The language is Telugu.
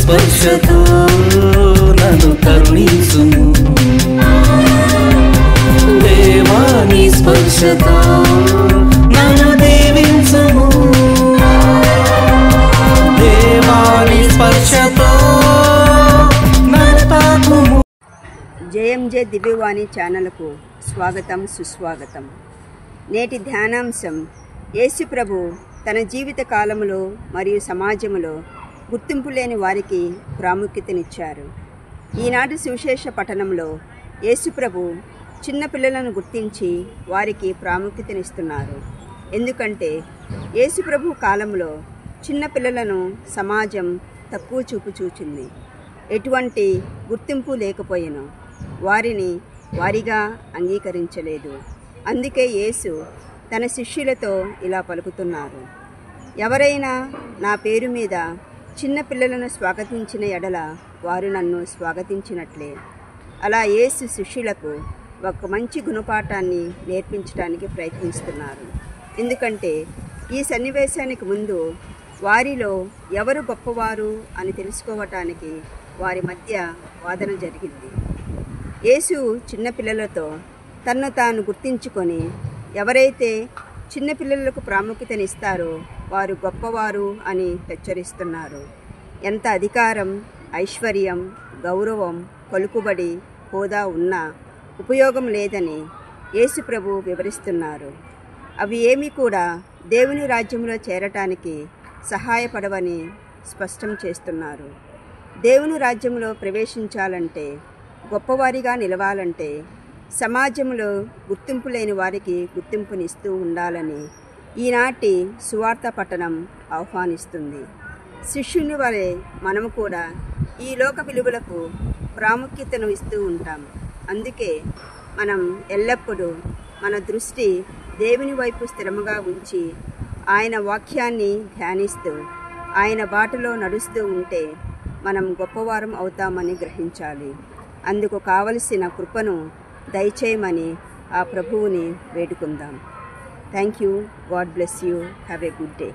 స్పర్శతో నన్ను కరుణించుము దేవా నీ స్పర్శతో నన్ను దీవించుము దేవా నీ స్పర్శతో నన్ను తాకుము. జేఎంజే దివ్యవాణి ఛానల్కు స్వాగతం సుస్వాగతం. నేటి ధ్యానాంశం యేసు ప్రభు తన జీవిత కాలములో మరియు సమాజంలో గుర్తింపు లేని వారికి ప్రాముఖ్యతనిచ్చారు. ఈనాటి సువిశేష పఠనంలో యేసు ప్రభు చిన్న పిల్లలను గుర్తించి వారికి ప్రాముఖ్యతనిస్తున్నారు. ఎందుకంటే యేసు ప్రభు కాలంలో చిన్న పిల్లలను సమాజం తక్కువ చూపు చూచింది. ఎటువంటి గుర్తింపు లేకపోయెను. వారిని వారిగా అంగీకరించలేదు. అందుకే యేసు తన శిష్యులతో ఇలా పలుకుతున్నారు, ఎవరైనా నా పేరు మీద చిన్న పిల్లలను స్వాగతించిన ఎడల వారు నన్ను స్వాగతించినట్లే. అలా యేసు శిష్యులకు ఒక మంచి గుణపాఠాన్ని నేర్పించడానికి ప్రయత్నిస్తున్నారు. ఎందుకంటే ఈ సన్నివేశానికి ముందు వారిలో ఎవరు గొప్పవారు అని తెలుసుకోవటానికి వారి మధ్య వాదన జరిగింది. యేసు చిన్నపిల్లలతో తన్ను తాను గుర్తించుకొని ఎవరైతే చిన్నపిల్లలకు ప్రాముఖ్యతనిస్తారో వారు గొప్పవారు అని హెచ్చరిస్తున్నారు. ఎంత అధికారం, ఐశ్వర్యం, గౌరవం, పలుకుబడి, హోదా ఉన్నా ఉపయోగం లేదని యేసు ప్రభు వివరిస్తున్నారు. అవి ఏమీ కూడా దేవుని రాజ్యంలో చేరటానికి సహాయపడవని స్పష్టం చేస్తున్నారు. దేవుని రాజ్యంలో ప్రవేశించాలంటే, గొప్పవారిగా నిలవాలంటే సమాజంలో గుర్తింపు లేని వారికి గుర్తింపునిస్తూ ఉండాలని ఈనాటి సువార్త పఠనం ఆహ్వానిస్తుంది. శిష్యుని వలె మనము కూడా ఈ లోక విలువలకు ప్రాముఖ్యతను ఇస్తూ ఉంటాం. అందుకే మనం ఎల్లప్పుడూ మన దృష్టి దేవుని వైపు స్థిరముగా ఉంచి ఆయన వాక్యాన్ని ధ్యానిస్తూ ఆయన బాటలో నడుస్తూ ఉంటే మనం గొప్పవారం అవుతామని గ్రహించాలి. అందుకు కావలసిన కృపను దయచేయమని ఆ ప్రభువుని వేడుకుందాం. Thank you. God bless you. Have a good day.